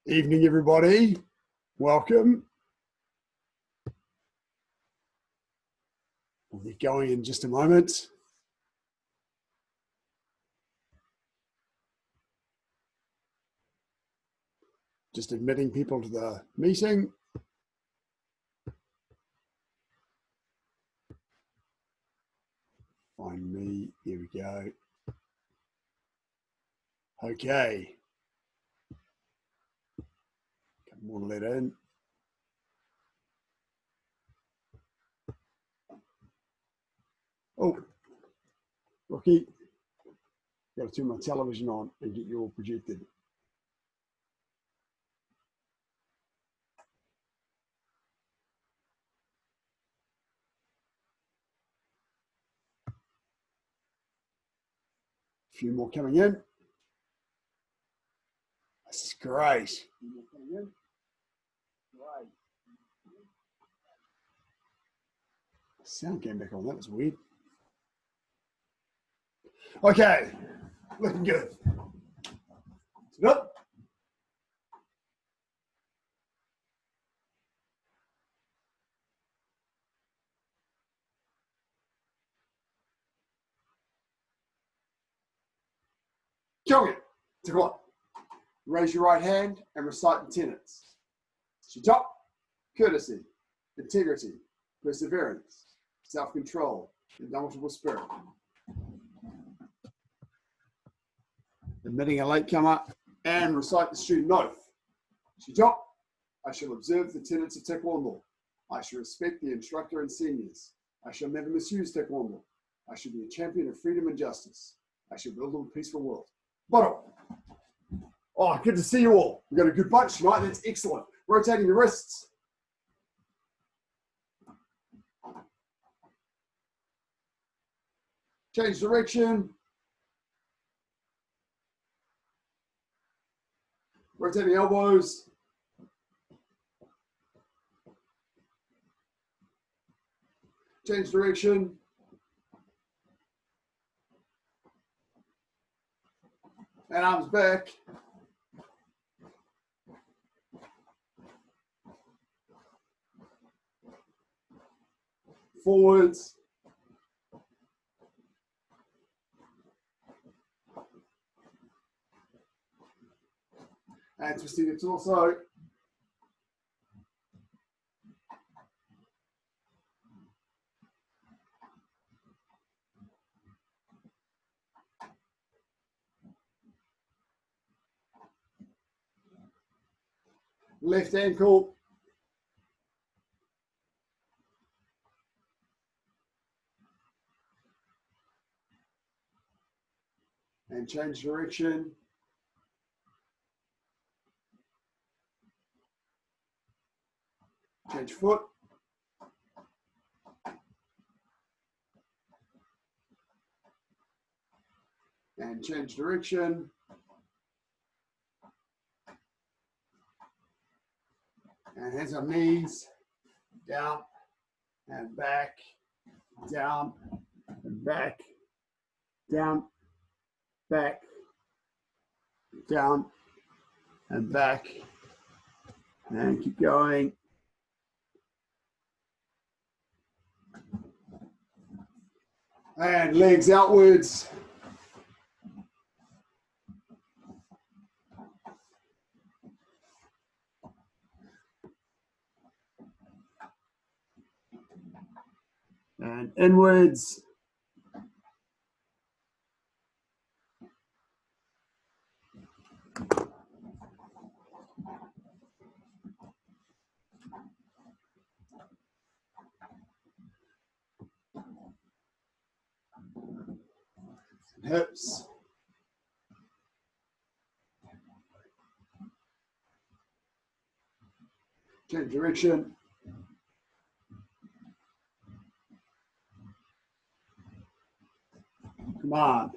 Evening, everybody. Welcome. We'll get going in just a moment. Just admitting people to the meeting. Find me. Here we go. Okay. Couple more to let in. Oh, Rocky, got to turn my television on and get you all projected. A few more coming in. This is great. A few more coming in. Great. Sound came back on. That was weird. Okay, looking good. Sit up. Kyogre, take one. Raise your right hand and recite the tenets. Shitop, courtesy, integrity, perseverance, self-control, indomitable spirit. Admitting a latecomer and recite the student oath. Shitop, I shall observe the tenets of Taekwondo. I shall respect the instructor and seniors. I shall never misuse Taekwondo. I shall be a champion of freedom and justice. I shall build a peaceful world. Bottom. Oh, good to see you all. We've got a good bunch tonight. That's excellent. Rotating the wrists. Change direction. Rotating elbows. Change direction. And arms back. Forwards. And twisting the torso. Left ankle. And change direction. Change foot. And change direction. And hands on knees. Down and back. Down and back. Down. Back. Down and back. And keep going. And legs outwards. And inwards. Hips. Change direction. Come on.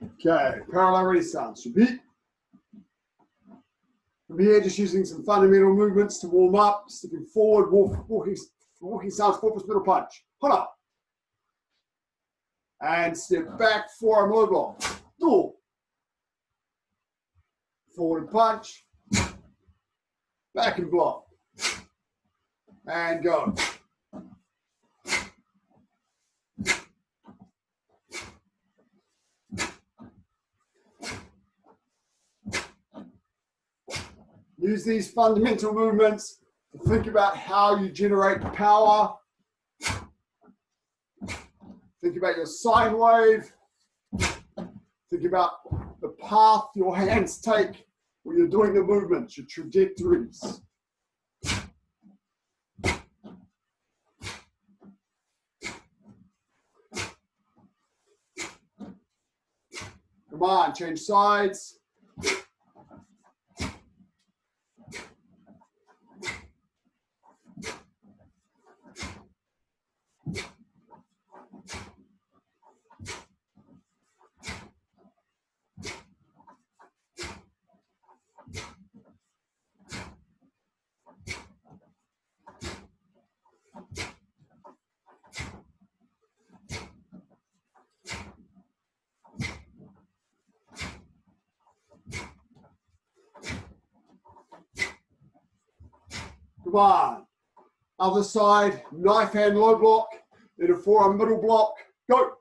Okay, parallel ready stance. Repeat. From here, just using some fundamental movements to warm up, stepping forward, walking stance, forward middle punch. Hold up. And step back, forearm low block. 2, Forward and punch. Back and block. And go. Use these fundamental movements to think about how you generate power. Think about your sine wave. Think about the path your hands take when you're doing the movements, your trajectories. Come on, change sides. Come on. Other side, knife hand low block, then a forearm middle block. Go.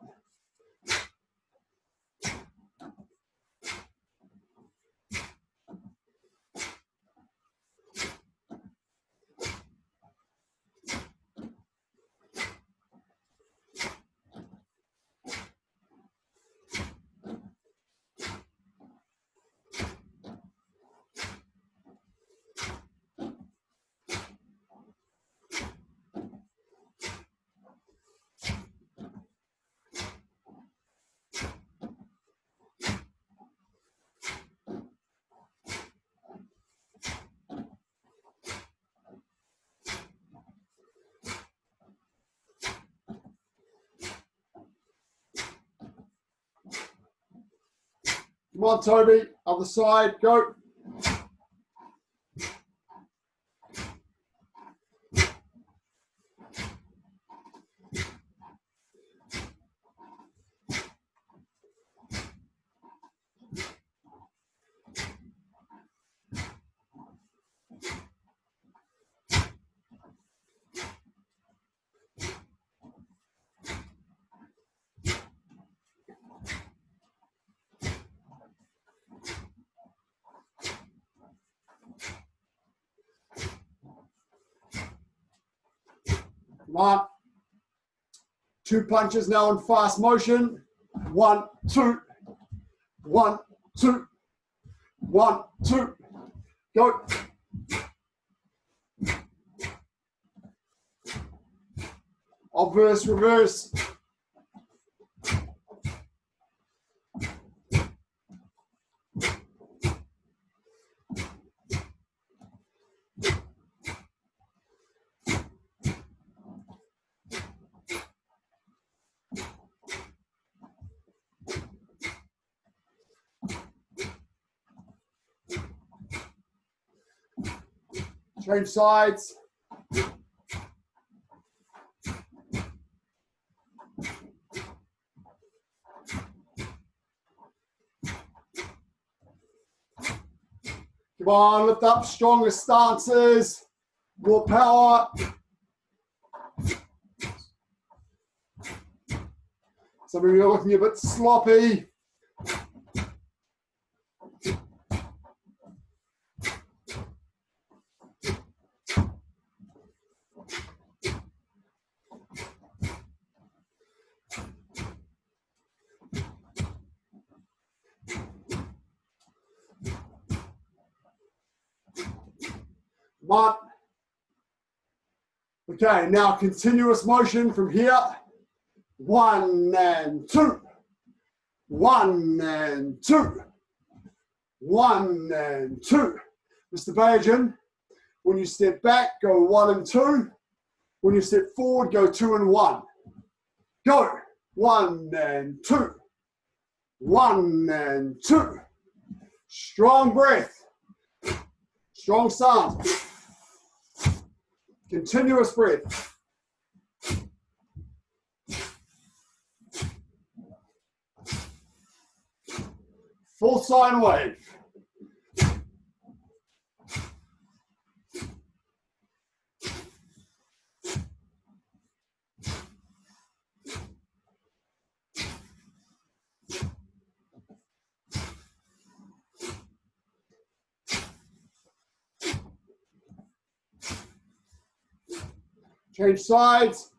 Come on, Toby. Other side, go. Come on. 2 punches now in fast motion. 1, 2. 1, 2. 1, 2. Go. Obverse, reverse. Change sides. Come on, lift up, stronger stances, more power. Some of you are looking a bit sloppy. One. Okay, now continuous motion from here. 1 and 2. 1 and 2. 1 and 2. Mr. Bajan, when you step back, go 1 and 2. When you step forward, go 2 and 1. Go. 1 and 2. 1 and 2. Strong breath. Strong sound. Continuous breath. Full sine wave. Change sides.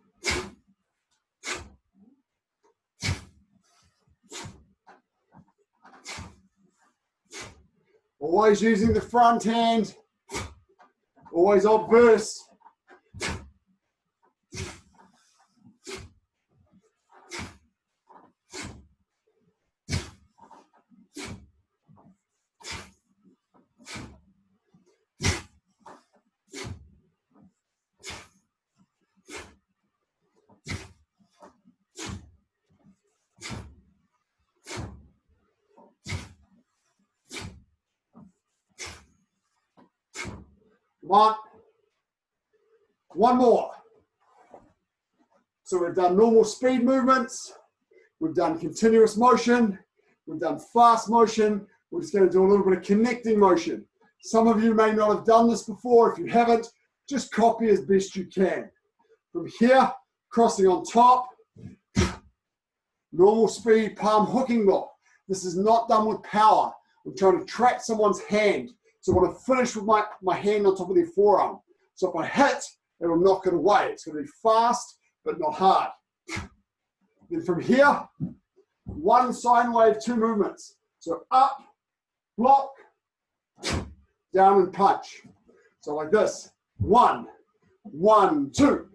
Always using the front hand. Always obverse. One more. So we've done normal speed movements. We've done continuous motion. We've done fast motion. We're just going to do a little bit of connecting motion. Some of you may not have done this before. If you haven't, just copy as best you can. From here, crossing on top, normal speed palm hooking block. This is not done with power. I'm trying to trap someone's hand. So I want to finish with my hand on top of their forearm. So if I hit, it'll knock it away. It's going to be fast, but not hard. Then from here, one sine wave, two movements. So up, block, down and punch. So like this, 1, 1, 2,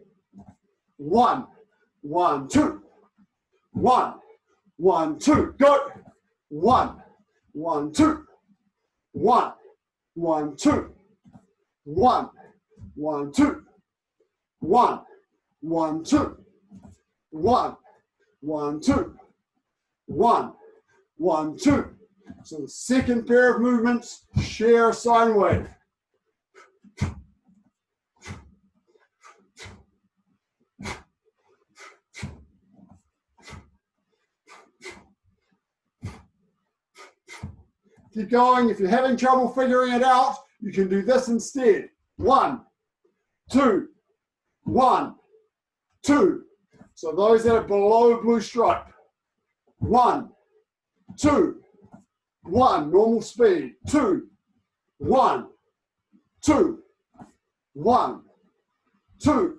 1, 1, 2, 1, 1, 2, go, 1, 1, 2, 1, 1, 2, 1, 1, 2, 1, 1, 2, 1, 1, 2, 1, 1, 2. So the second pair of movements share a sine wave. Keep going. If you're having trouble figuring it out, you can do this instead. 1, 2, 1, 2. So those that are below blue stripe. 1, 2, 1. Normal speed. 2, 1, 2, 1, 2,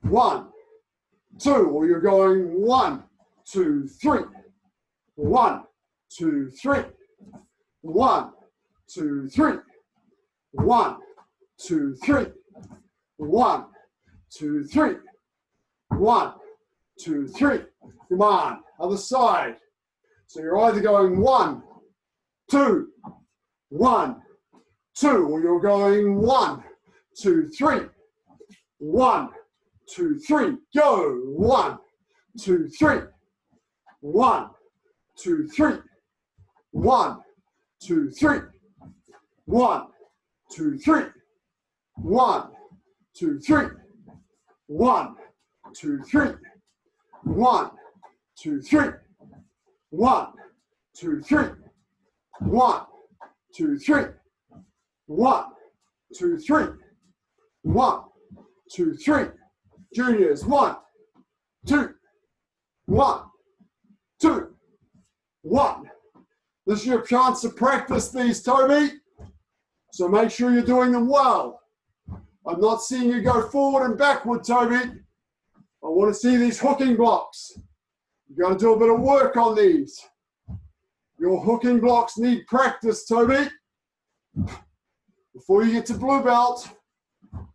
1, 2. Or you're going 1, 2, 3. 1, 2, 3. 1, 2, 3. 1, 2, 3. 1, 2, 3. 1, 2, 3. Come on, other side. So you're either going 1, 2, 1, 2, or you're going 1, 2, 3. 1, 2, 3. Go. 1, 2, 3. 1, 2, 3. 1, 2, 3. 1, 2, 3. 1, 2, 3. 1, 2, 3. 1, 2, 3. 1, 2, 3. 1, 2, 3. 1, 2, 3. 1, 2, 3. Juniors, 1, 2, 1, 2, 1. This is your chance to practice these, Toby. So make sure you're doing them well. I'm not seeing you go forward and backward, Toby. I want to see these hooking blocks. You've got to do a bit of work on these. Your hooking blocks need practice, Toby. Before you get to blue belt,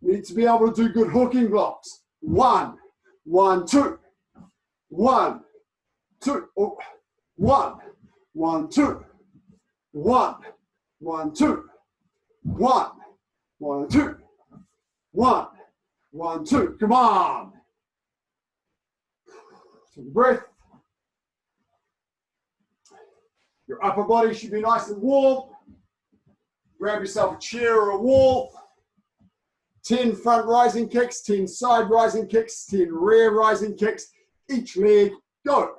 you need to be able to do good hooking blocks. 1, 1, 2. 1, 2. Oh. 1, 1, 2. 1, 1, 2. 1, 1, 2. 1, 1, 2. Come on. Take a breath. Your upper body should be nice and warm. Grab yourself a chair or a wall. 10 front rising kicks, 10 side rising kicks, 10 rear rising kicks. Each leg, go.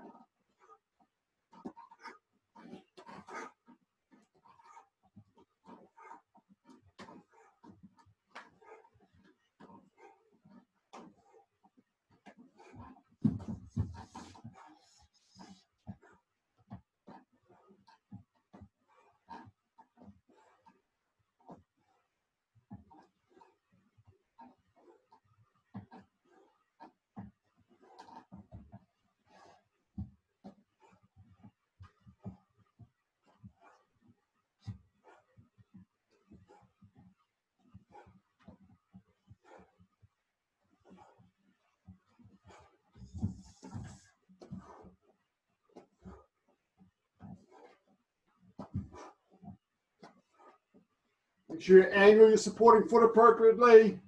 Make sure you angle your supporting foot appropriately.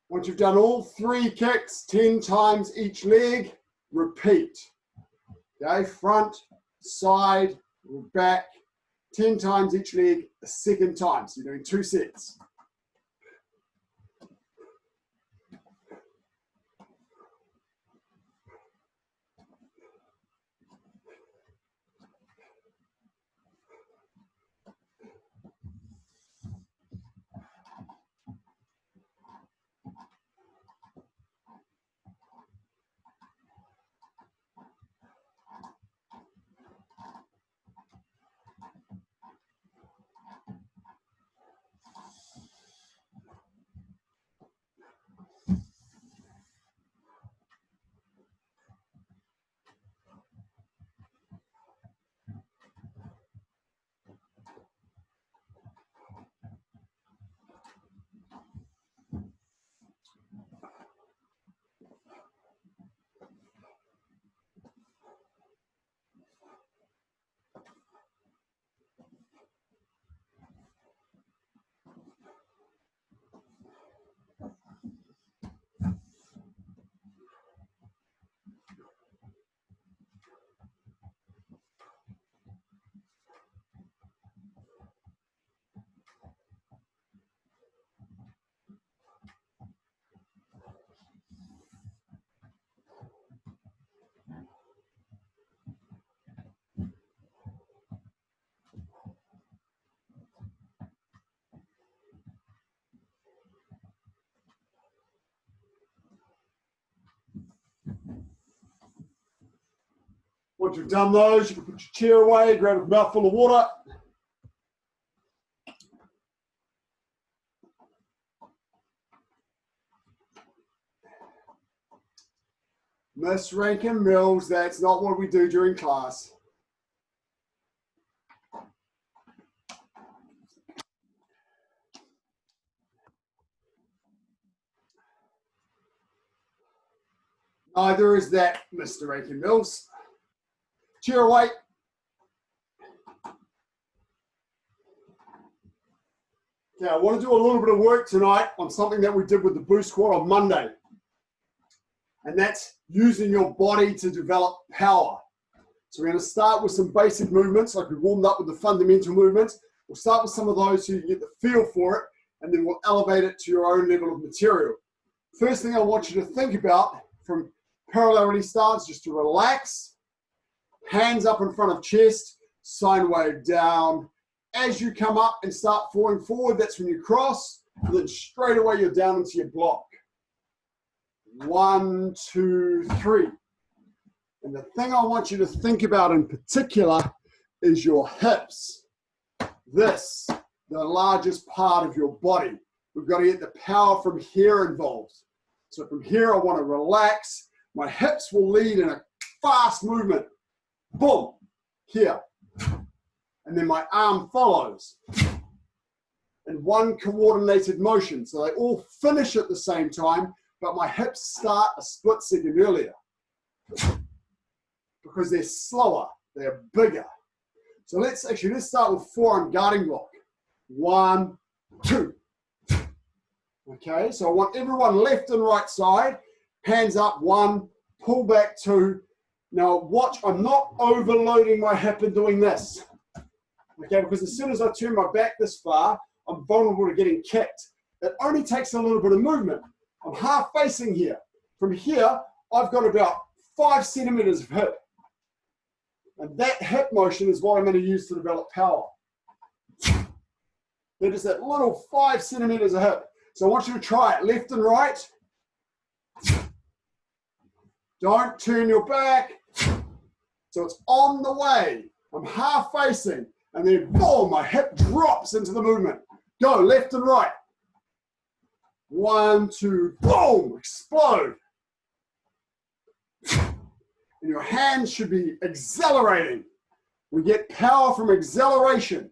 Once you've done all 3 kicks, 10 times each leg, repeat. Okay, front, side, back, 10 times each leg, a second time. So you're doing 2 sets. Once you've done those, you can put your chair away, grab a mouthful of water. Miss Rankin Mills, that's not what we do during class. Neither is that, Mr. Rankin Mills. Chair away. Okay, I want to do a little bit of work tonight on something that we did with the boost squat on Monday. And that's using your body to develop power. So we're going to start with some basic movements, like we warmed up with the fundamental movements. We'll start with some of those so you can get the feel for it, and then we'll elevate it to your own level of material. First thing I want you to think about from parallel stance, just to relax, hands up in front of chest, sine wave down. As you come up and start falling forward, that's when you cross, and then straight away you're down into your block. 1, 2, 3. And the thing I want you to think about in particular is your hips. This, the largest part of your body. We've got to get the power from here involved. So from here, I want to relax. My hips will lead in a fast movement. Boom, here. And then my arm follows. In one coordinated motion. So they all finish at the same time, but my hips start a split second earlier. Because they're slower, they're bigger. So let's start with forearm guarding block. 1, 2. Okay, so I want everyone left and right side, hands up, 1, pull back 2. Now watch, I'm not overloading my hip and doing this. Okay, because as soon as I turn my back this far, I'm vulnerable to getting kicked. It only takes a little bit of movement. I'm half facing here. From here, I've got about 5 centimeters of hip. And that hip motion is what I'm going to use to develop power. They're just that little 5 centimeters a hip. So I want you to try it left and right. Don't turn your back. So it's on the way. I'm half facing, and then boom, my hip drops into the movement. Go left and right. 1, 2, boom, explode. And your hands should be accelerating. We get power from acceleration,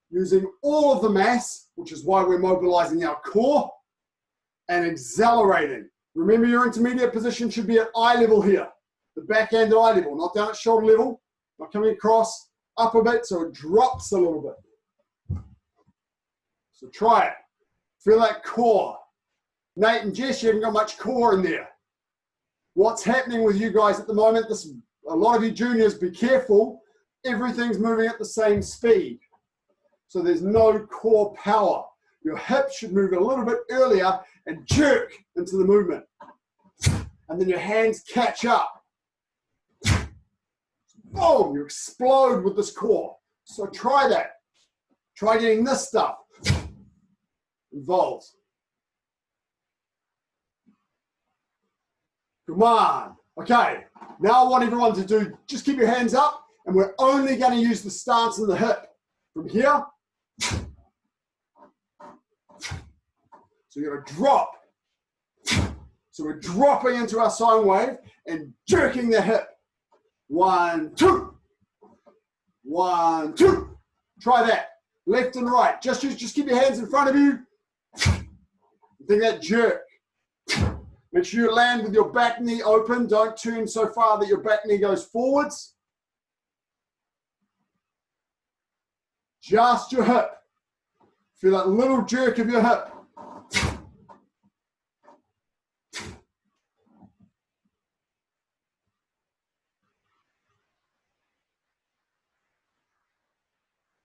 using all of the mass, which is why we're mobilizing our core, and accelerating. Remember, your intermediate position should be at eye level here, the backhand at eye level, not down at shoulder level, not coming across, up a bit, so it drops a little bit. So try it. Feel that core. Nate and Jess, you haven't got much core in there. What's happening with you guys at the moment, a lot of you juniors, be careful, everything's moving at the same speed. So there's no core power. Your hips should move a little bit earlier and jerk into the movement. And then your hands catch up. Boom, you explode with this core. So try that. Try getting this stuff involved. Come on. Okay, now I want everyone to do, just keep your hands up, and we're only going to use the stance in the hip. From here, so you're going to drop. So we're dropping into our sine wave and jerking the hip. 1, 2. 1, 2. Try that. Left and right. Just keep your hands in front of you. Think that jerk. Make sure you land with your back knee open. Don't turn so far that your back knee goes forwards. Just your hip. Feel that little jerk of your hip.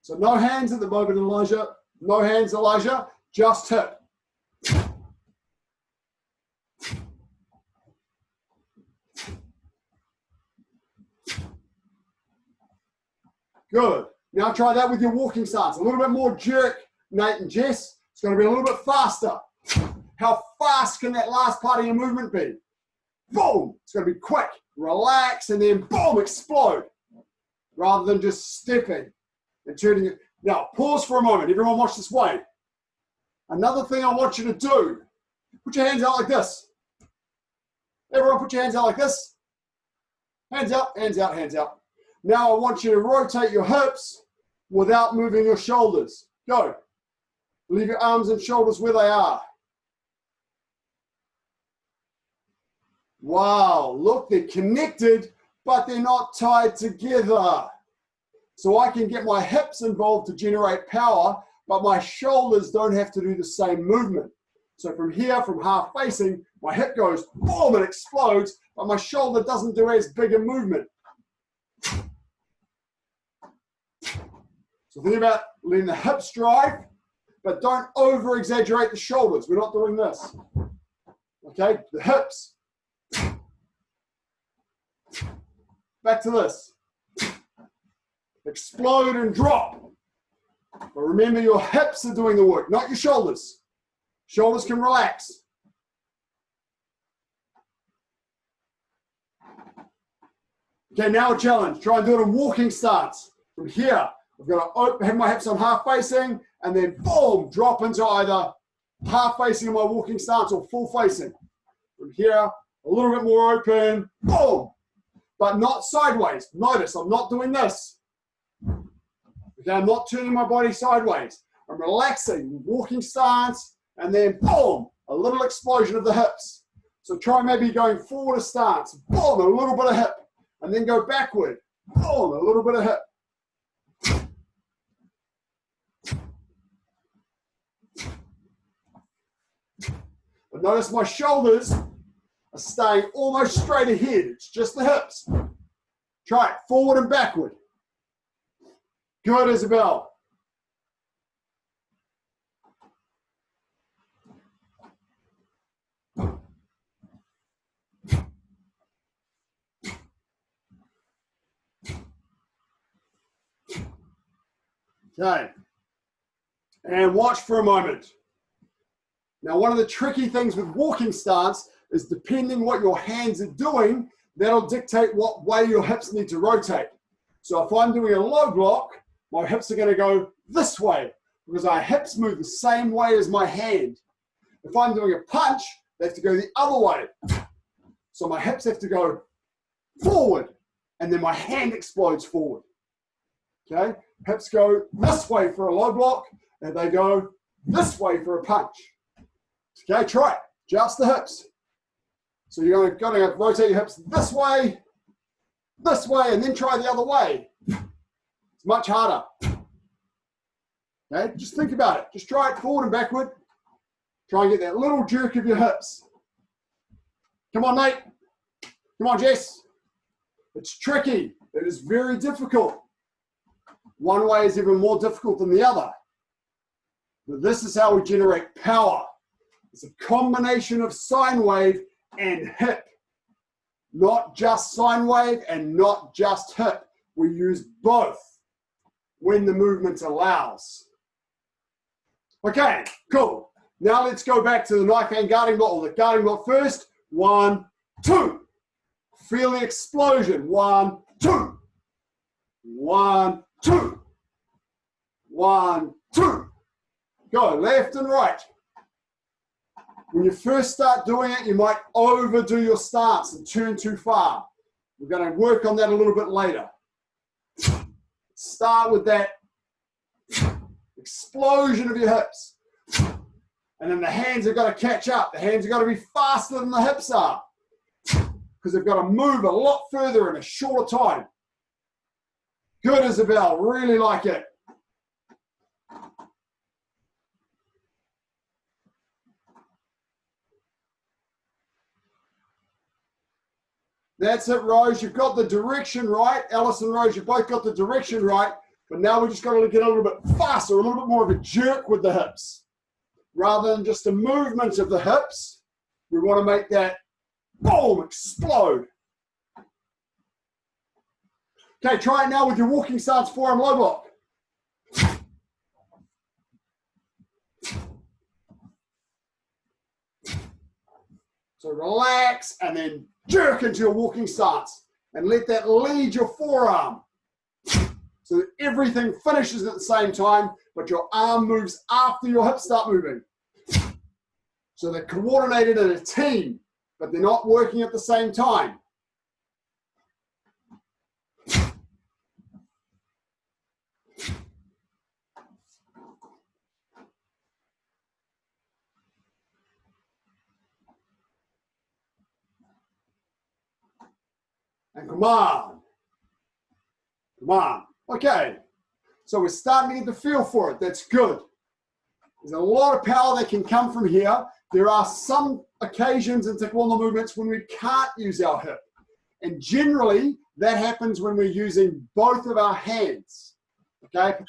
So no hands at the moment, Elijah. No hands, Elijah. Just hip. Good. Now try that with your walking stance. A little bit more jerk, Nate and Jess. It's going to be a little bit faster. How fast can that last part of your movement be? Boom. It's going to be quick. Relax and then boom, explode. Rather than just stepping and turning it. Now pause for a moment. Everyone watch this way. Another thing I want you to do, put your hands out like this. Everyone put your hands out like this. Hands out, hands out, hands out. Now I want you to rotate your hips without moving your shoulders. Go. Leave your arms and shoulders where they are. Wow, look, they're connected, but they're not tied together. So I can get my hips involved to generate power, but my shoulders don't have to do the same movement. So from here, from half facing, my hip goes boom and explodes, but my shoulder doesn't do as big a movement. So think about letting the hips drive, but don't over-exaggerate the shoulders. We're not doing this. Okay, the hips. Back to this. Explode and drop. But remember, your hips are doing the work, not your shoulders. Shoulders can relax. Okay, now a challenge. Try and do it in walking stance. From here, I've got to have my hips on half facing and then boom, drop into either half facing in my walking stance or full facing. From here, a little bit more open, boom, but not sideways. Notice I'm not doing this. Okay, I'm not turning my body sideways. I'm relaxing, walking stance, and then boom, a little explosion of the hips. So try maybe going forward a stance, boom, a little bit of hip, and then go backward, boom, a little bit of hip. But notice my shoulders are staying almost straight ahead. It's just the hips. Try it, forward and backward. Good, Isabel. Okay. And watch for a moment. Now, one of the tricky things with walking stance is depending what your hands are doing, that'll dictate what way your hips need to rotate. So if I'm doing a low block, my hips are going to go this way because our hips move the same way as my hand. If I'm doing a punch, they have to go the other way. So my hips have to go forward and then my hand explodes forward. Okay, hips go this way for a low block and they go this way for a punch. Okay, try it, just the hips. So you're going to rotate your hips this way, and then try the other way. It's much harder. Okay, just think about it. Just try it forward and backward. Try and get that little jerk of your hips. Come on, Nate. Come on, Jess. It's tricky. It is very difficult. One way is even more difficult than the other. But this is how we generate power. It's a combination of sine wave and hip. Not just sine wave and not just hip. We use both when the movement allows. Okay, cool. Now let's go back to the knife hand guarding block, or the guarding block first. 1, 2. Feel the explosion. 1, 2. 1, 2. 1, 2. Go left and right. When you first start doing it, you might overdo your stance and turn too far. We're going to work on that a little bit later. Start with that explosion of your hips. And then the hands have got to catch up. The hands have got to be faster than the hips are, because they've got to move a lot further in a shorter time. Good, Isabel. Really like it. That's it, Rose. You've got the direction right. Alice and Rose, you've both got the direction right. But now we're just got to get a little bit faster, a little bit more of a jerk with the hips. Rather than just a movement of the hips, we want to make that, boom, explode. Okay, try it now with your walking stance forearm low block. So relax and then jerk into your walking stance and let that lead your forearm so that everything finishes at the same time, but your arm moves after your hips start moving. So they're coordinated in a team, but they're not working at the same time. And come on. Come on. Okay. So we're starting to get the feel for it. That's good. There's a lot of power that can come from here. There are some occasions in Taekwondo movements when we can't use our hip. And generally, that happens when we're using both of our hands. Okay? In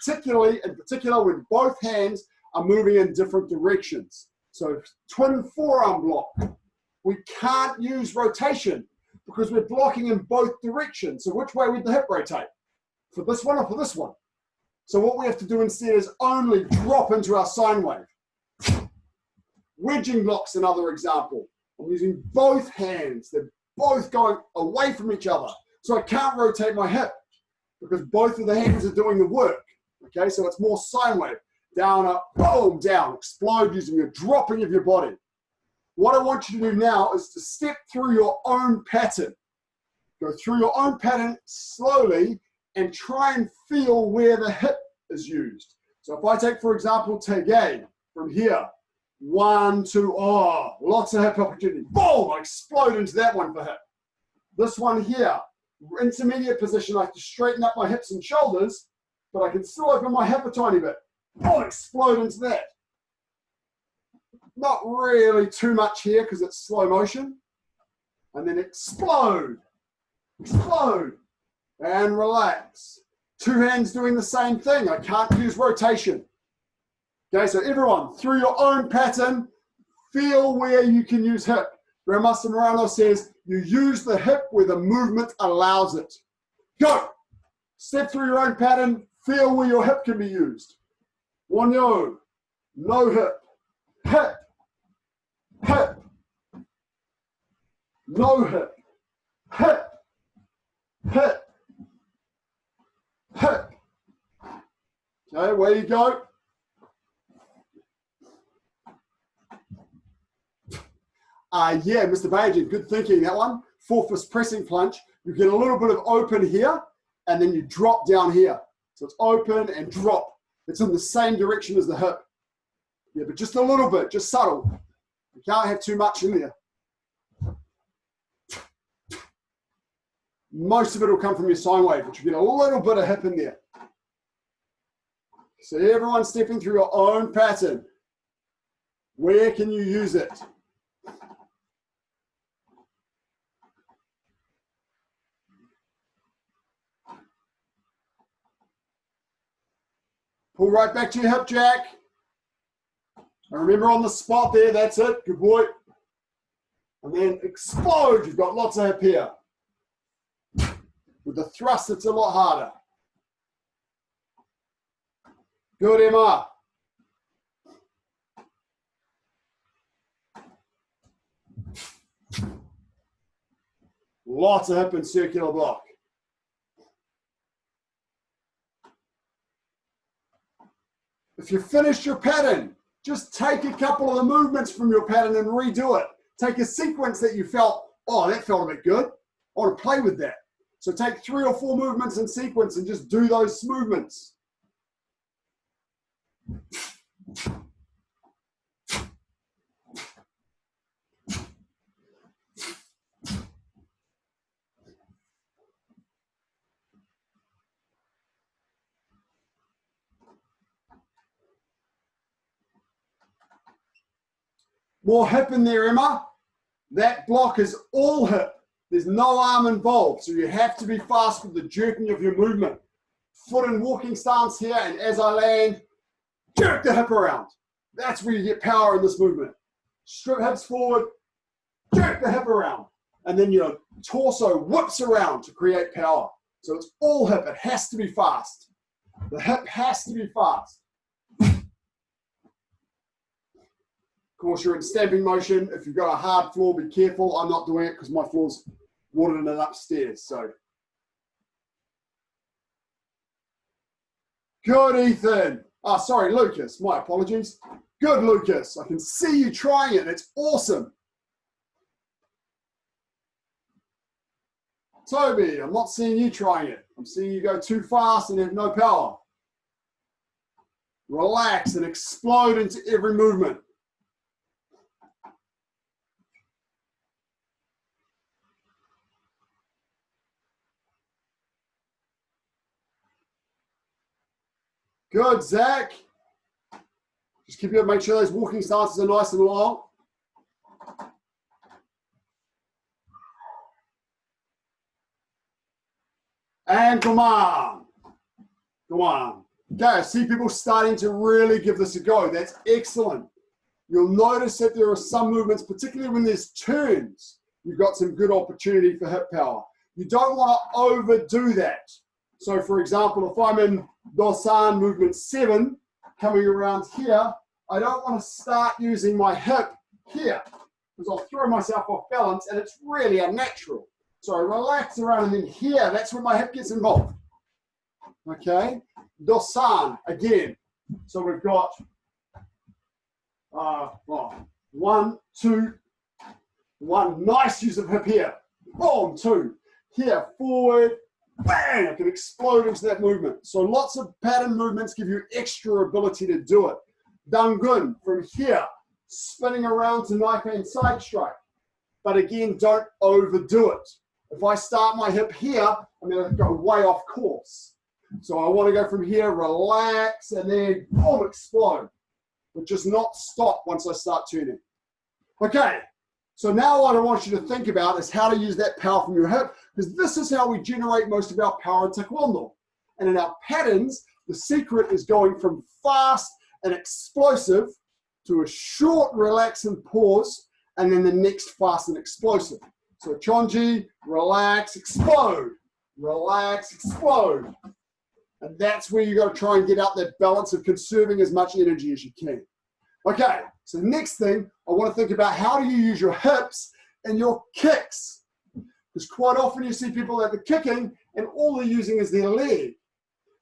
particular, when both hands are moving in different directions. So twin forearm block. We can't use rotation because we're blocking in both directions. So which way would the hip rotate? For this one or for this one? So what we have to do instead is only drop into our sine wave. Wedging block's another example. I'm using both hands. They're both going away from each other. So I can't rotate my hip because both of the hands are doing the work. Okay, so it's more sine wave. Down, up, boom, down. Explode using your dropping of your body. What I want you to do now is to step through your own pattern. Go through your own pattern slowly and try and feel where the hip is used. So if I take, for example, Tege from here, 1, 2, oh, lots of hip opportunity. Boom, I explode into that one for hip. This one here, intermediate position, I have to straighten up my hips and shoulders, but I can still open my hip a tiny bit. Boom, explode into that. Not really too much here because it's slow motion. And then explode, explode, and relax. Two hands doing the same thing. I can't use rotation. Okay, so everyone, through your own pattern, feel where you can use hip. Grandmaster Morano says, you use the hip where the movement allows it. Go. Step through your own pattern, feel where your hip can be used. Wanyo, no hip, hip, hip, no hip, hip, hip, hip. Okay, where you go. Yeah, Mr. Bajan, good thinking, that one. 4-fist pressing plunge. You get a little bit of open here, and then you drop down here. So it's open and drop. It's in the same direction as the hip. Yeah, but just a little bit, just subtle. You can't have too much in there. Most of it will come from your sine wave, but you get a little bit of hip in there. So everyone's stepping through your own pattern. Where can you use it? Pull right back to your hip, Jack. And remember on the spot there, that's it, good boy. And then explode, you've got lots of hip here. With the thrust, it's a lot harder. Good, Emma. Lots of hip and circular block. If you finished your pattern, just take a couple of the movements from your pattern and redo it. Take a sequence that you felt, oh, that felt a bit good. I want to play with that. So take 3 or 4 movements in sequence and just do those movements. More hip in there, Emma. That block is all hip. There's no arm involved, so you have to be fast with the jerking of your movement. Foot in walking stance here, and as I land, jerk the hip around. That's where you get power in this movement. Strip hips forward, jerk the hip around, and then your torso whips around to create power. So it's all hip. It has to be fast. The hip has to be fast. Of course, you're in stamping motion. If you've got a hard floor, be careful. I'm not doing it because my floor's watered and upstairs. So, good, Ethan. Oh, sorry, Lucas. My apologies. Good, Lucas. I can see you trying it. It's awesome. Toby, I'm not seeing you trying it. I'm seeing you go too fast and have no power. Relax and explode into every movement. Good, Zach. Just make sure those walking stances are nice and long. And come on. Come on. Okay, I see people starting to really give this a go. That's excellent. You'll notice that there are some movements, particularly when there's turns, you've got some good opportunity for hip power. You don't want to overdo that. So for example, if I'm in Dosan movement 7, coming around here, I don't want to start using my hip here because I'll throw myself off balance and it's really unnatural. So I relax around and then here, that's where my hip gets involved. Okay, Dosan again. So we've got 1, 2, 1, nice use of hip here. Boom, 2, here, forward, bang, I can explode into that movement. So lots of pattern movements give you extra ability to do it. Dangun, from here, spinning around to knife hand side strike. But again, don't overdo it. If I start my hip here, I'm going to go way off course. So I want to go from here, relax, and then boom, explode. But just not stop once I start turning. Okay. So now what I want you to think about is how to use that power from your hip, because this is how we generate most of our power in Taekwondo. And in our patterns, the secret is going from fast and explosive to a short relax and pause, and then the next fast and explosive. So Chonji, relax, explode. Relax, explode. And that's where you got to try and get out that balance of conserving as much energy as you can. Okay, so the next thing, I want to think about how do you use your hips and your kicks? Because quite often you see people that are kicking and all they're using is their leg.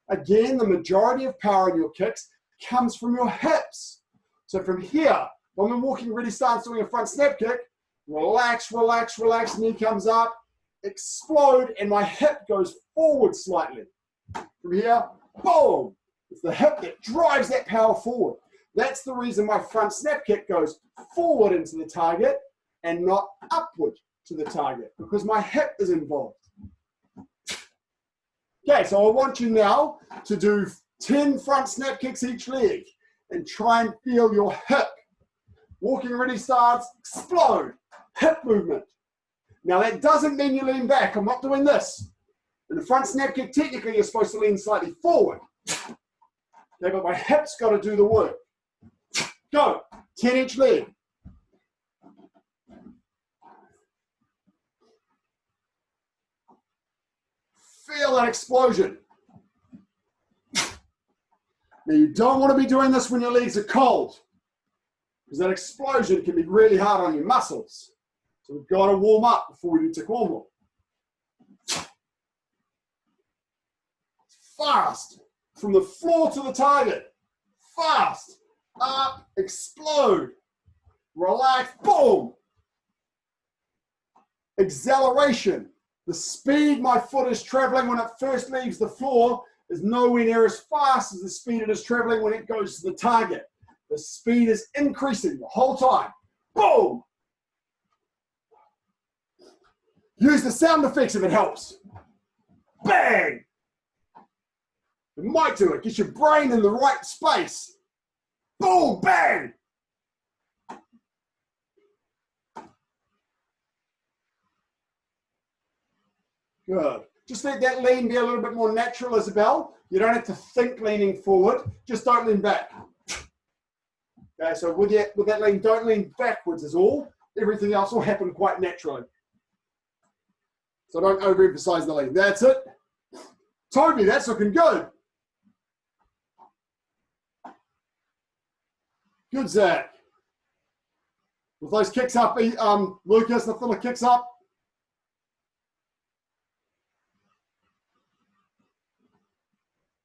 Again, the majority of power in your kicks comes from your hips. So from here, when I'm walking ready stance doing a front snap kick, relax, relax, relax, knee comes up, explode, and my hip goes forward slightly. From here, boom! It's the hip that drives that power forward. That's the reason my front snap kick goes forward into the target and not upward to the target, because my hip is involved. Okay, so I want you now to do 10 front snap kicks each leg and try and feel your hip. Walking ready starts, explode, hip movement. Now that doesn't mean you lean back. I'm not doing this. In the front snap kick, technically you're supposed to lean slightly forward. Okay, but my hip's got to do the work. Go, 10 each leg. Feel that explosion. Now you don't want to be doing this when your legs are cold, because that explosion can be really hard on your muscles. So we've got to warm up before we do taekwondo. Fast, from the floor to the target. Fast, up, explode, relax, boom. Acceleration. The speed my foot is traveling when it first leaves the floor is nowhere near as fast as the speed it is traveling when it goes to the target. The speed is increasing the whole time. Boom! Use the sound effects if it helps. Bang! It might do it. Get your brain in the right space. Boom! Bang! Good. Just let that lean be a little bit more natural, Isabel. You don't have to think leaning forward. Just don't lean back. Okay, so with that lean, don't lean backwards is all. Everything else will happen quite naturally. So don't overemphasize the lean. That's it. Toby, that's looking good. Good, Zach. With those kicks up, Lucas, the filler kicks up.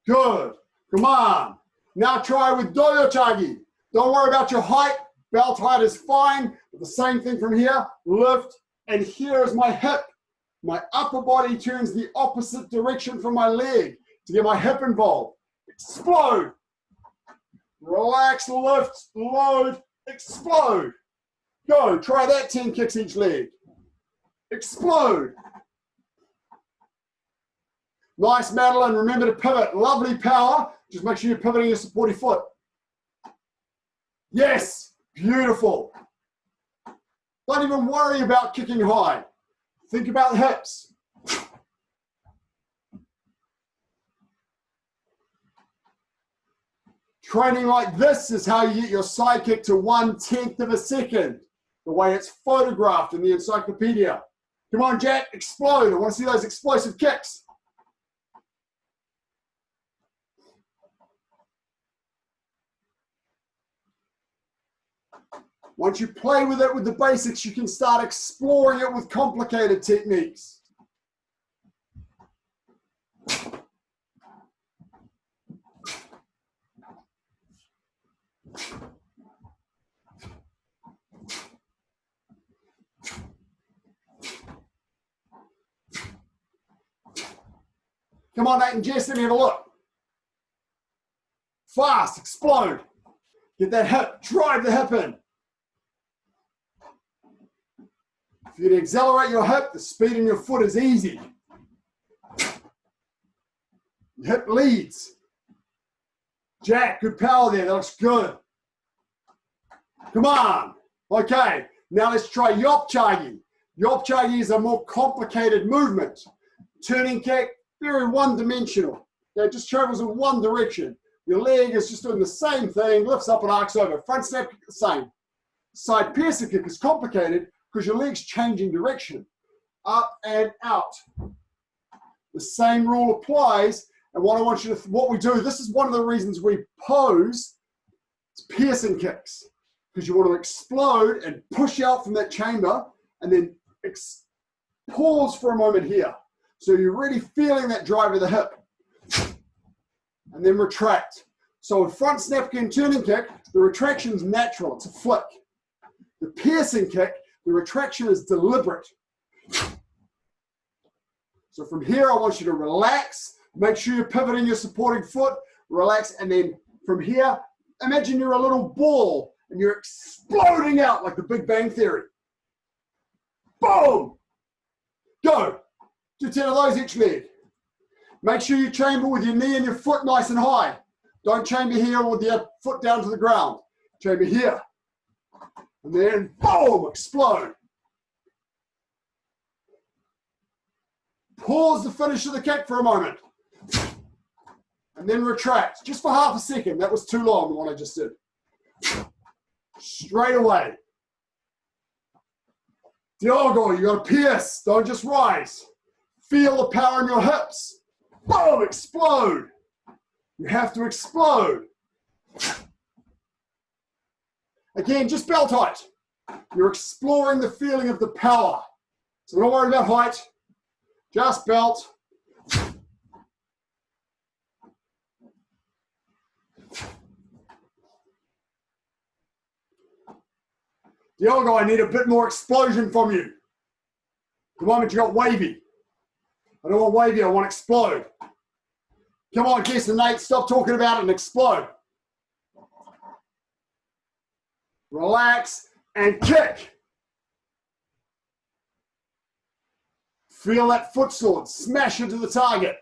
Good. Come on. Now try with doyo chagi. Don't worry about your height. Belt height is fine. The same thing from here. Lift. And here is my hip. My upper body turns the opposite direction from my leg to get my hip involved. Explode. Relax, lift, load, explode. Go. Try that 10 kicks each leg. Explode. Nice, Madeline. Remember to pivot. Lovely power. Just make sure you're pivoting your supporting foot. Yes. Beautiful. Don't even worry about kicking high. Think about the hips. Training like this is how you get your side kick to 1/10 of a second, the way it's photographed in the encyclopedia. Come on, Jack. Explode. I want to see those explosive kicks. Once you play with it with the basics, you can start exploring it with complicated techniques. Come on, Nate and Jess, let me have a look. Fast, explode. Get that hip, drive the hip in. If you accelerate your hip, the speed in your foot is easy. Hip leads. Jack, good power there, that looks good. Come on. Okay, now let's try Yopchagi. Yopchagi is a more complicated movement. Turning kick, very one-dimensional. It just travels in one direction. Your leg is just doing the same thing, lifts up and arcs over. Front snap kick, the same. Side piercer kick is complicated because your leg's changing direction. Up and out. The same rule applies And what I want you to, what we do, this is one of the reasons we pose, it's piercing kicks, because you want to explode and push out from that chamber and then pause for a moment here. So you're really feeling that drive of the hip and then retract. So a front snap kick and turning kick, the retraction is natural, it's a flick. The piercing kick, the retraction is deliberate. So from here, I want you to relax, make sure you're pivoting your supporting foot, relax, and then from here, imagine you're a little ball and you're exploding out like the Big Bang Theory. Boom! Go. Do 10 of those each leg. Make sure you chamber with your knee and your foot nice and high. Don't chamber here with your foot down to the ground. Chamber here. And then, boom, explode. Pause the finish of the kick for a moment. And then retract, just for half a second. That was too long, the one I just did. Straight away. Diogo, you gotta pierce, don't just rise. Feel the power in your hips. Boom, explode. You have to explode. Again, just belt height. You're exploring the feeling of the power. So don't worry about height, just belt. Diogo, I need a bit more explosion from you. The moment you got wavy. I don't want wavy, I want explode. Come on, Jess and Nate, stop talking about it and explode. Relax and kick. Feel that foot sword, smash into the target.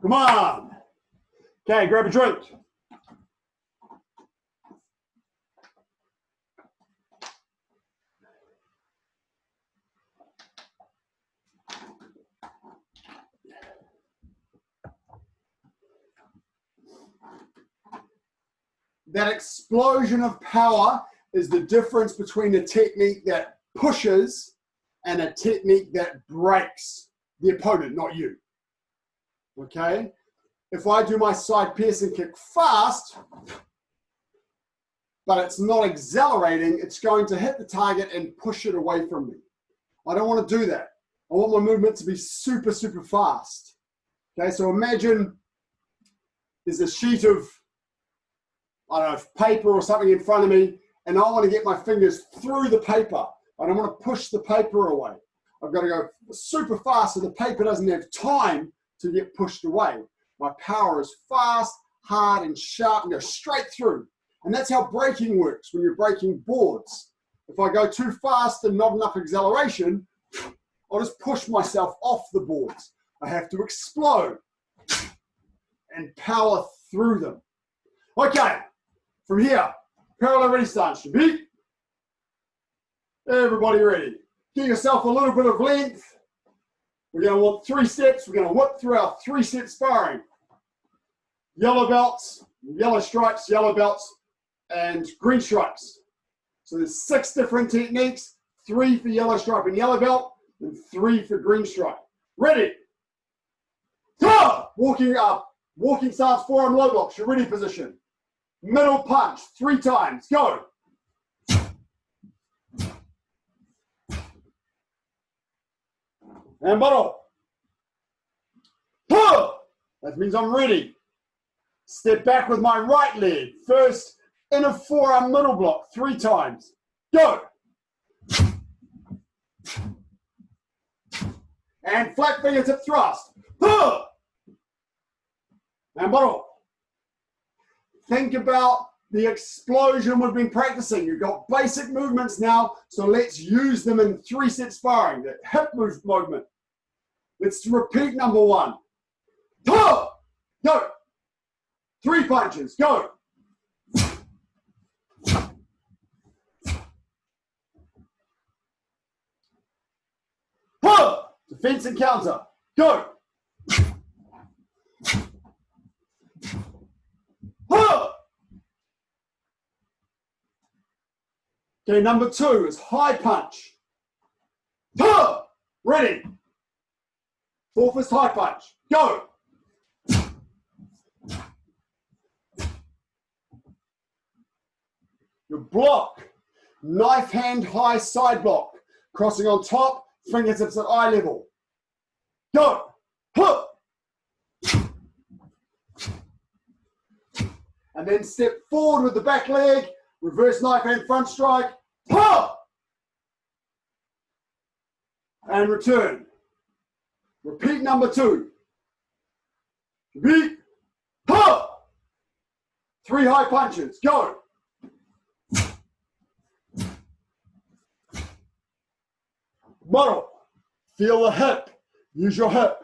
Come on. Okay, grab a drink. That explosion of power is the difference between a technique that pushes and a technique that breaks the opponent, not you. Okay? If I do my side piercing kick fast, but it's not accelerating, it's going to hit the target and push it away from me. I don't want to do that. I want my movement to be super, super fast. Okay, so imagine there's a sheet of, I don't know, paper or something in front of me, and I want to get my fingers through the paper. I don't want to push the paper away. I've got to go super fast so the paper doesn't have time to get pushed away. My power is fast, hard, and sharp, and go straight through. And that's how braking works when you're breaking boards. If I go too fast and not enough acceleration, I'll just push myself off the boards. I have to explode and power through them. Okay, from here, parallel ready stance. Beat. Everybody ready. Give yourself a little bit of length. We're going to want 3 steps. We're going to whip through our 3-set sparring. Yellow belts, yellow stripes, yellow belts, and green stripes. So there's 6 different techniques, 3 for yellow stripe and yellow belt, and 3 for green stripe. Ready? Go! Walking up, walking stance, forearm low blocks, your ready position. Middle punch, 3 times, go. And bottle. That means I'm ready. Step back with my right leg. First, inner forearm middle block, 3 times. Go. And flat fingertip thrust. And bottle. Think about the explosion we've been practicing. You've got basic movements now, so let's use them in 3-set sparring. The hip movement. Let's repeat number 1. Go. 3 punches. Go. Defense and counter. Go. Okay, number 2 is high punch. Ready. 4 fist high punch. Go. Your block. Knife hand high side block. Crossing on top, fingertips at eye level. Go. And then step forward with the back leg. Reverse knife hand front strike. And return. Repeat number 2. Repeat. 3 high punches. Go. Model. Feel the hip. Use your hip.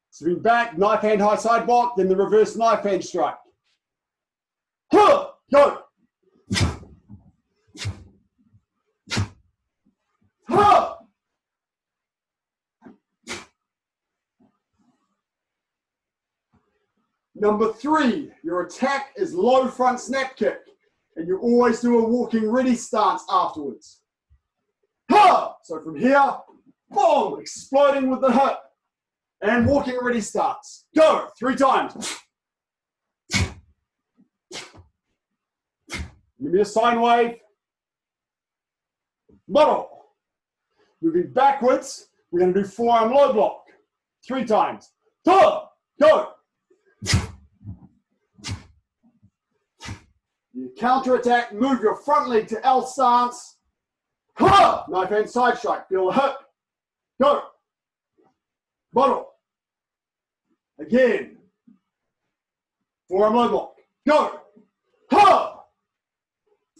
Swing back, knife hand high side block, then the reverse knife hand strike. Go. Number 3, your attack is low front snap kick, and you always do a walking ready stance afterwards. So from here, boom, exploding with the hip, and walking ready stance. Go, 3 times. Give me a sine wave. Model. Moving backwards, we're going to do forearm low block. 3 times. Go. You counter attack, move your front leg to L stance. Knife hand side strike, feel the hip. Go. Model. Again. Forearm low block. Go.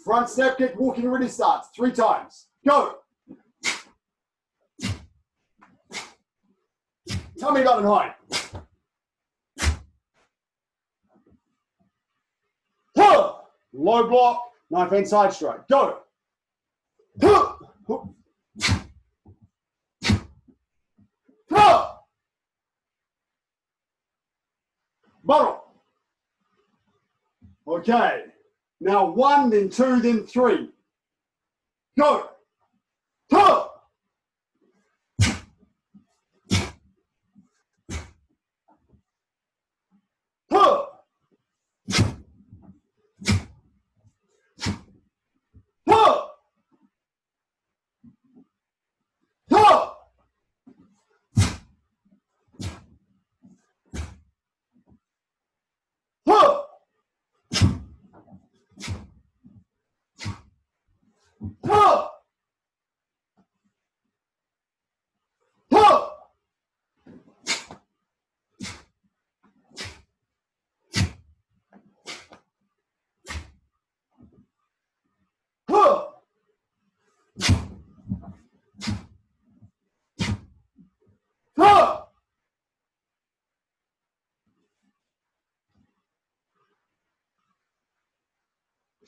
Front snap kick, walking ready stance. 3 times. Go. Tummy button high. Low block, knife hand side strike. Go. Bottle. Okay. Now 1, then 2, then 3. Go.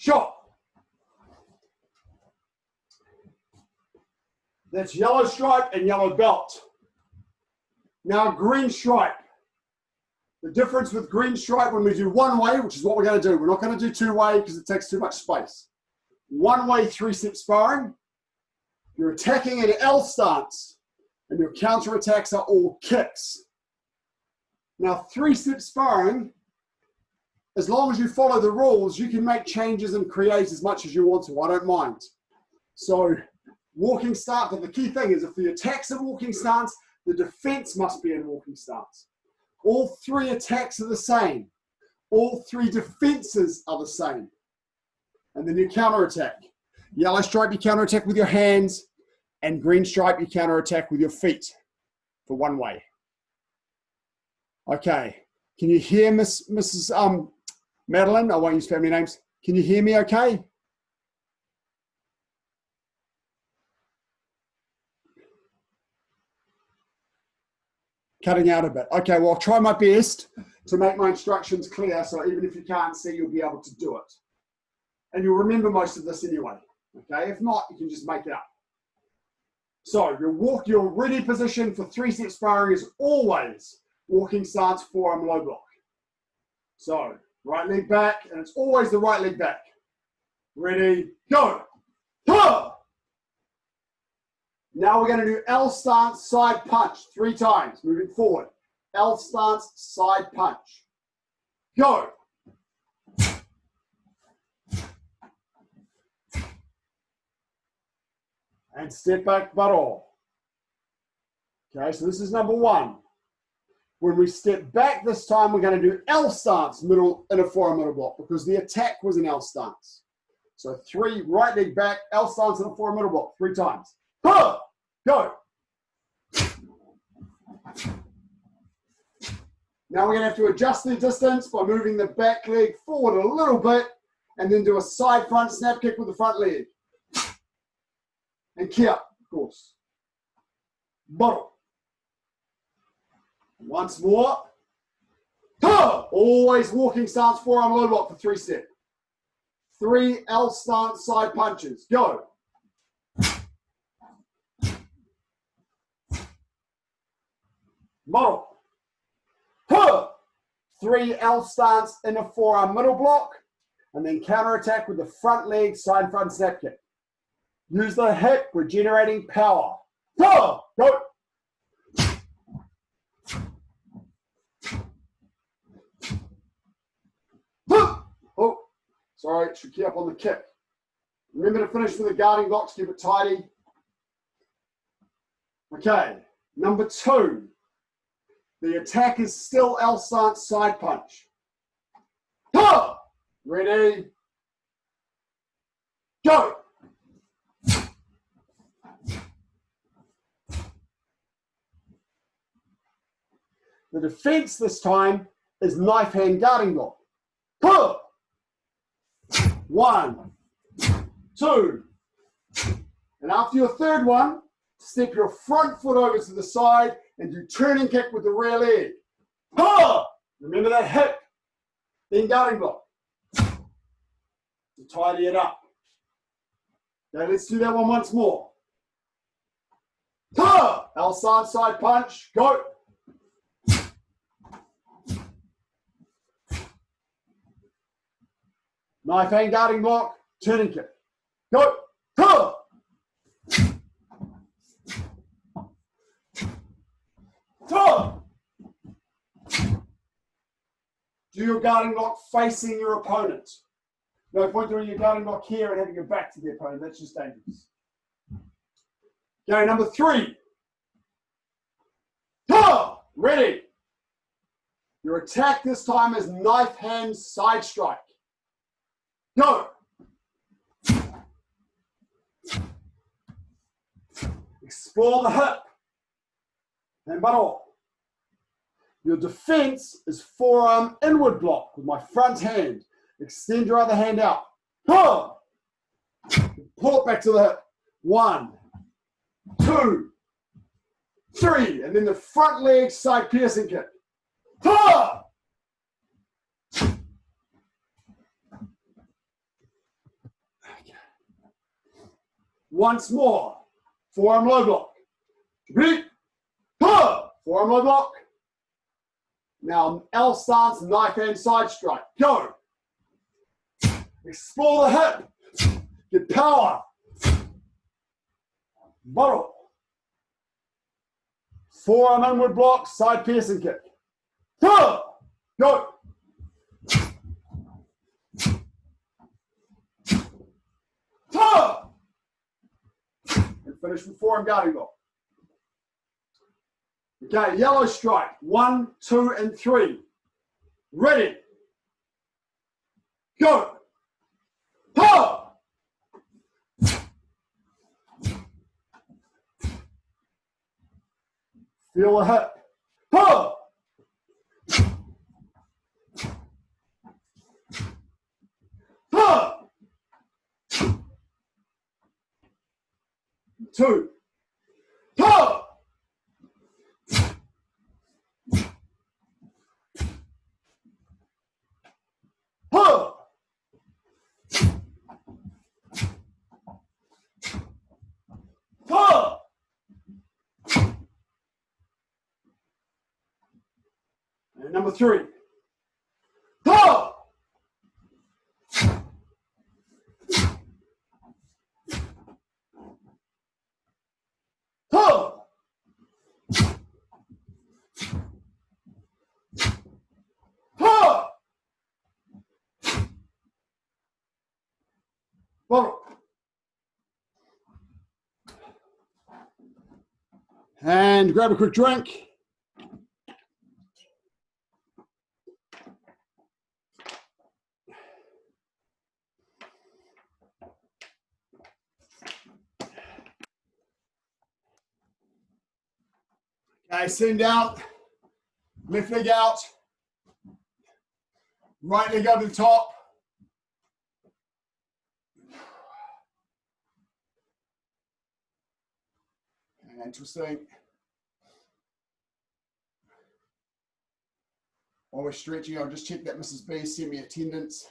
Shot. That's yellow stripe and yellow belt. Now green stripe. The difference with green stripe when we do one way, which is what we're going to do. We're not going to do 2-way because it takes too much space. 1-way 3-step sparring. You're attacking at an L stance and your counter attacks are all kicks. Now 3-step sparring, as long as you follow the rules, you can make changes and create as much as you want to. I don't mind. So walking stance, but the key thing is if the attack's in walking stance, the defense must be in walking stance. All 3 attacks are the same. All 3 defenses are the same. And then you counter attack. Yellow stripe, you counter attack with your hands, and green stripe, you counter attack with your feet for 1-way. Okay. Can you hear Mrs. Madeline? I won't use family names. Can you hear me okay? Cutting out a bit. Okay, well, I'll try my best to make my instructions clear so even if you can't see, you'll be able to do it. And you'll remember most of this anyway. Okay, if not, you can just make it up. So your ready position for 3-step sparring is always walking stance, forearm low block. So right leg back, and it's always the right leg back. Ready, go. Huh. Now we're going to do L stance side punch 3 times, moving forward. L stance side punch. Go. And step back, butt off. Okay, so this is number 1. When we step back this time, we're going to do L stance, middle, inner forearm, middle block, because the attack was an L stance. So 3, right leg back, L stance, inner forearm, middle block, 3 times. Huh! Go. Now we're going to have to adjust the distance by moving the back leg forward a little bit and then do a side front snap kick with the front leg. And kia, of course. Bottle. Once more. Huh! Always walking stance, forearm low block for 3 sets. 3 L stance side punches. Go. Model. Huh! 3 L stance inner forearm middle block, and then counter attack with the front leg side front snap kick. Use the hip, regenerating power. Huh! Go. Oh, sorry, should keep up on the kick. Remember to finish with the guarding block to keep it tidy. Okay, number 2. The attack is still L stance side punch. Huh! Ready? Go! The defense this time is knife hand guarding block. Huh! 1, 2, and after your third one, step your front foot over to the side and do turning kick with the rear leg. Huh! Remember that hip, then guarding block. To tidy it up. Okay, let's do that one once more. Huh! L stance side punch, go. Knife hand guarding block, turning kick. Go. Huh! Huh! Do your guarding block facing your opponent. No point doing your guarding block here and having your back to the opponent. That's just dangerous. Okay, number 3. Huh! Ready. Your attack this time is knife hand side strike. Go. Explore the hip. And butt off. Your defense is forearm inward block with my front hand. Extend your other hand out. Huh! Pull it back to the hip. 1, 2, 3. And then the front leg side piercing kick. Huh! Once more. Forearm low block. Repeat. Huh! Forearm low block. Now L stance, knife hand side strike. Go. Explore the hip. Get power. Bottle. Forearm inward block, side piercing kick. Huh! Go. Huh! And finish with forearm guarding block. Okay, yellow strike. 1, 2, and 3. Ready. Go. Huh! Feel the hip. Huh! Huh! 2. Huh! Huh! Huh! And number 3. Huh! Bottle. And grab a quick drink. Okay, send out, left leg out, right leg over the top. And twisting. While we're stretching, I'll just check that Mrs. B sent me attendance.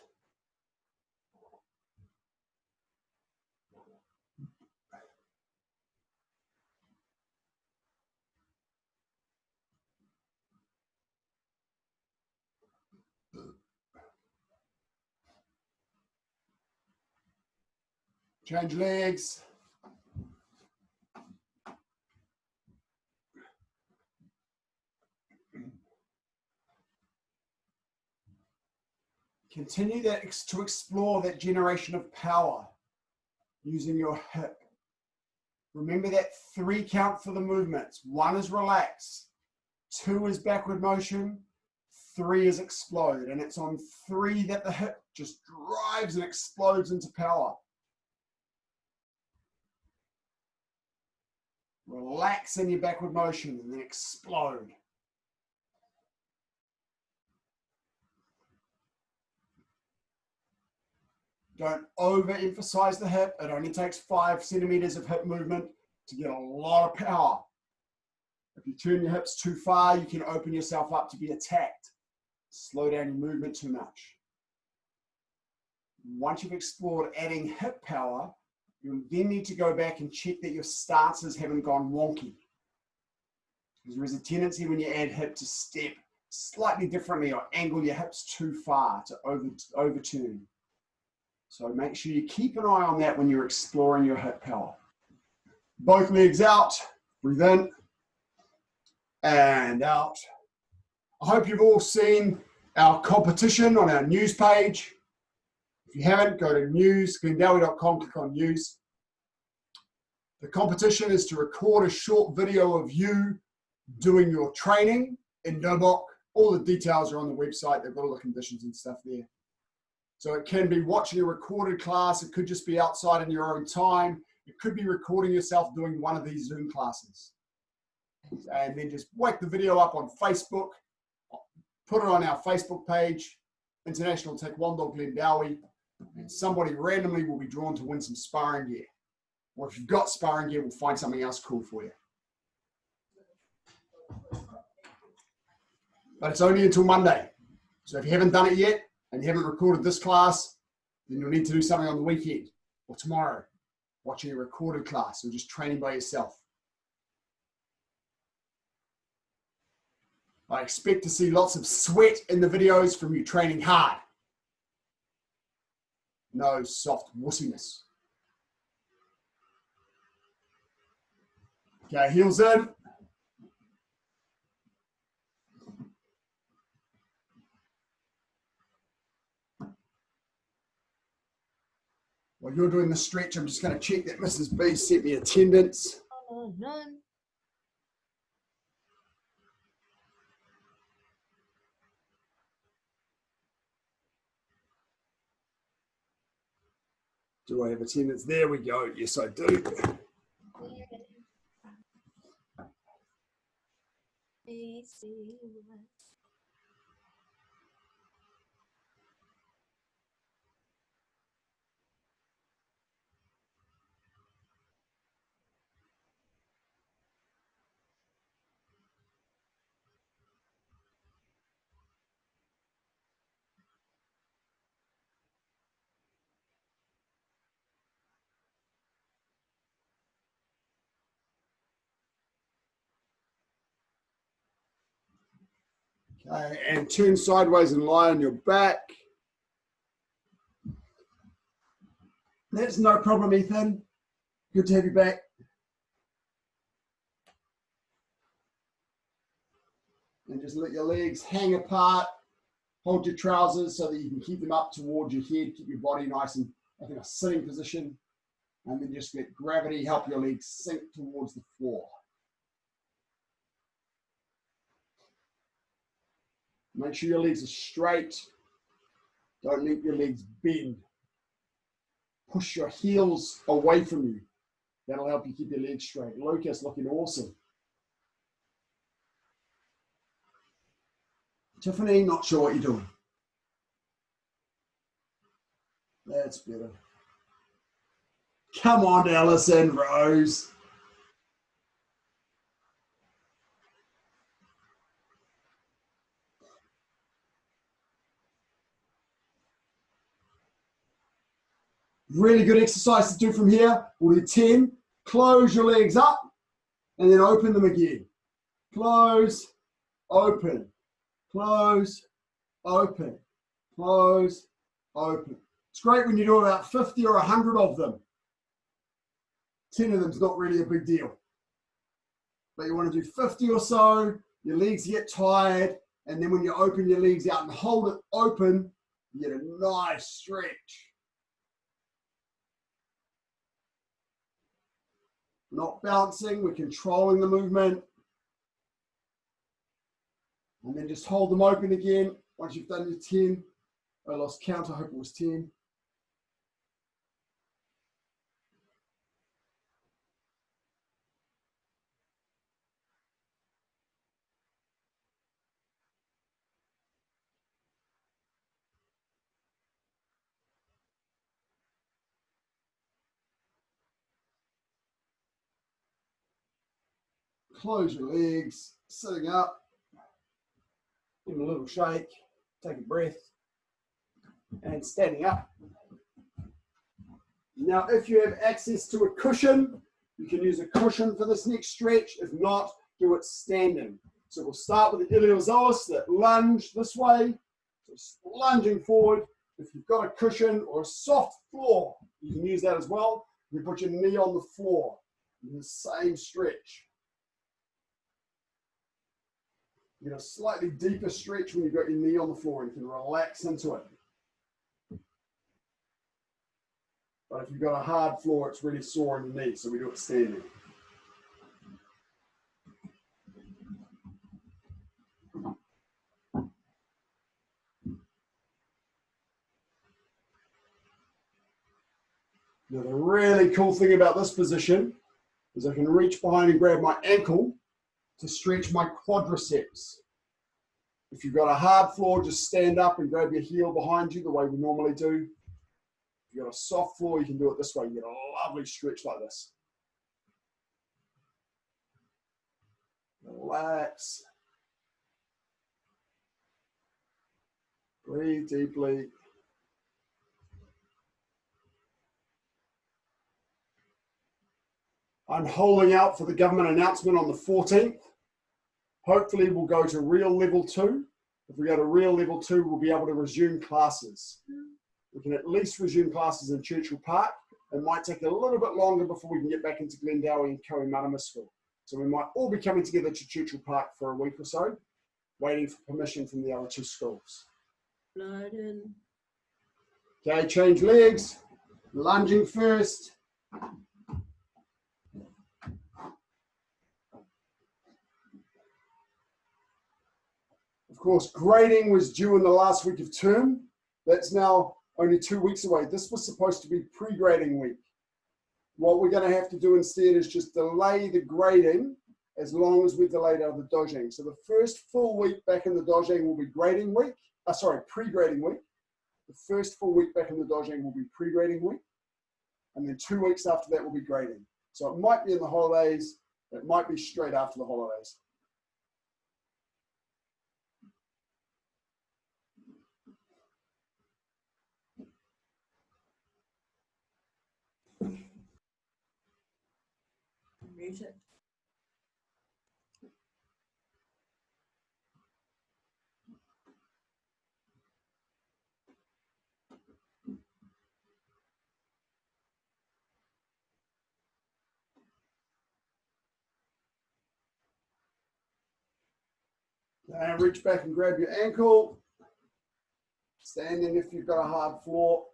Change legs. Continue to explore that generation of power using your hip. Remember that 3 count for the movements. 1 is relax, 2 is backward motion, 3 is explode. And it's on 3 that the hip just drives and explodes into power. Relax in your backward motion and then explode. Don't overemphasize the hip. It only takes 5 centimeters of hip movement to get a lot of power. If you turn your hips too far, you can open yourself up to be attacked. Slow down your movement too much. Once you've explored adding hip power, you then need to go back and check that your stances haven't gone wonky. Because there is a tendency when you add hip to step slightly differently or angle your hips too far to overturn. So make sure you keep an eye on that when you're exploring your hip power. Both legs out, breathe in and out. I hope you've all seen our competition on our news page. If you haven't, go to news, glendowie.com, click on news. The competition is to record a short video of you doing your training in Nobok. All the details are on the website. They've got all the conditions and stuff there. So it can be watching a recorded class. It could just be outside in your own time. It could be recording yourself doing one of these Zoom classes. And then just whack the video up on Facebook, put it on our Facebook page, International Taekwondo Glendowie, and somebody randomly will be drawn to win some sparring gear. Or if you've got sparring gear, we'll find something else cool for you. But it's only until Monday. So if you haven't done it yet, and you haven't recorded this class, then you'll need to do something on the weekend or tomorrow, watching a recorded class or just training by yourself. I expect to see lots of sweat in the videos from you training hard. No soft wussiness. Okay, heels in. While you're doing the stretch, I'm just going to check that Mrs. B sent me attendance. Oh, none. Do I have attendance? There we go. Yes, I do. Okay, and turn sideways and lie on your back. That's no problem, Ethan. Good to have you back. And just let your legs hang apart. Hold your trousers so that you can keep them up towards your head. Keep your body nice and like in a sitting position, and then just let gravity help your legs sink towards the floor. Make sure your legs are straight. Don't let your legs bend. Push your heels away from you. That'll help you keep your legs straight. Lucas looking awesome. Tiffany, not sure what you're doing. That's better. Come on, Alison Rose. Really good exercise to do from here. We'll do 10. Close your legs up and then open them again. Close, open, close, open, close, open. It's great when you do about 50 or 100 of them. 10 of them is not really a big deal. But you want to do 50 or so, your legs get tired, and then when you open your legs out and hold it open, you get a nice stretch. We're not bouncing, we're controlling the movement. And then just hold them open again once you've done your 10. I lost count, I hope it was 10. Close your legs, sitting up, give them a little shake, take a breath, and standing up. Now, if you have access to a cushion, you can use a cushion for this next stretch. If not, do it standing. So we'll start with the iliopsoas, that lunge this way, so lunging forward. If you've got a cushion or a soft floor, you can use that as well. You put your knee on the floor in the same stretch. You get a slightly deeper stretch when you've got your knee on the floor and you can relax into it. But if you've got a hard floor, it's really sore in your knee, so we do it standing. Now, the really cool thing about this position is I can reach behind and grab my ankle to stretch my quadriceps. If you've got a hard floor, just stand up and grab your heel behind you the way we normally do. If you've got a soft floor, you can do it this way. You get a lovely stretch like this. Relax. Breathe deeply. I'm holding out for the government announcement on the 14th. Hopefully we'll go to real level 2. If we go to real level 2, we'll be able to resume classes. We can at least resume classes in Churchill Park. It might take a little bit longer before we can get back into Glendowie and Kohimarama School. So we might all be coming together to Churchill Park for a week or so, waiting for permission from the other 2 schools. Okay, change legs, lunging first. Of course, grading was due in the last week of term. That's now only 2 weeks away. This was supposed to be pre-grading week. What we're going to have to do instead is just delay the grading as long as we're delayed out of the dojang. So the first full week back in the dojang will be grading week. Pre-grading week. The first full week back in the dojang will be pre-grading week. And then 2 weeks after that will be grading. So it might be in the holidays. It might be straight after the holidays. Mute it. And reach back and grab your ankle. Standing if you've got a hard floor.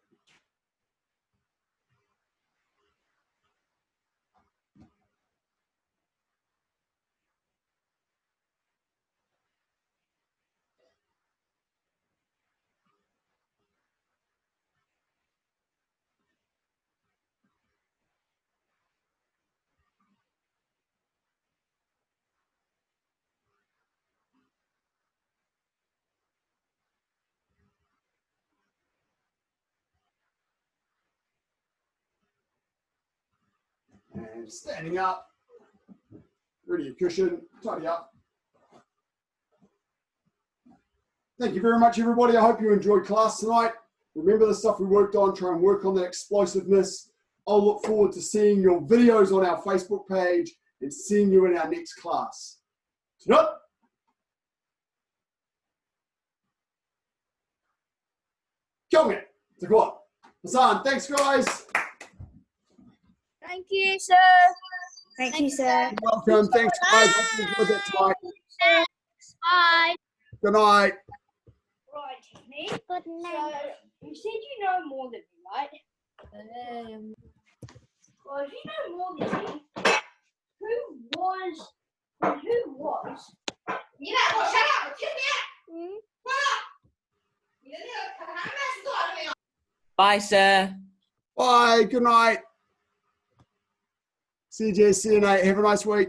And standing up. Ready your cushion. Tidy up. Thank you very much, everybody. I hope you enjoyed class tonight. Remember the stuff we worked on. Try and work on that explosiveness. I'll look forward to seeing your videos on our Facebook page and seeing you in our next class. Ta-da! Killing it. Hassan, thanks, guys. Thank you, sir. Thank you, sir. You're welcome. Thanks, guys. Hope you enjoyed that tonight. Bye. Good night. Right, Tiffany. Good night. So, you said you know more than me, right? Well, if you know more than me, who was? Bye, sir. Bye. Good night. CJ, CNA. Have a nice week.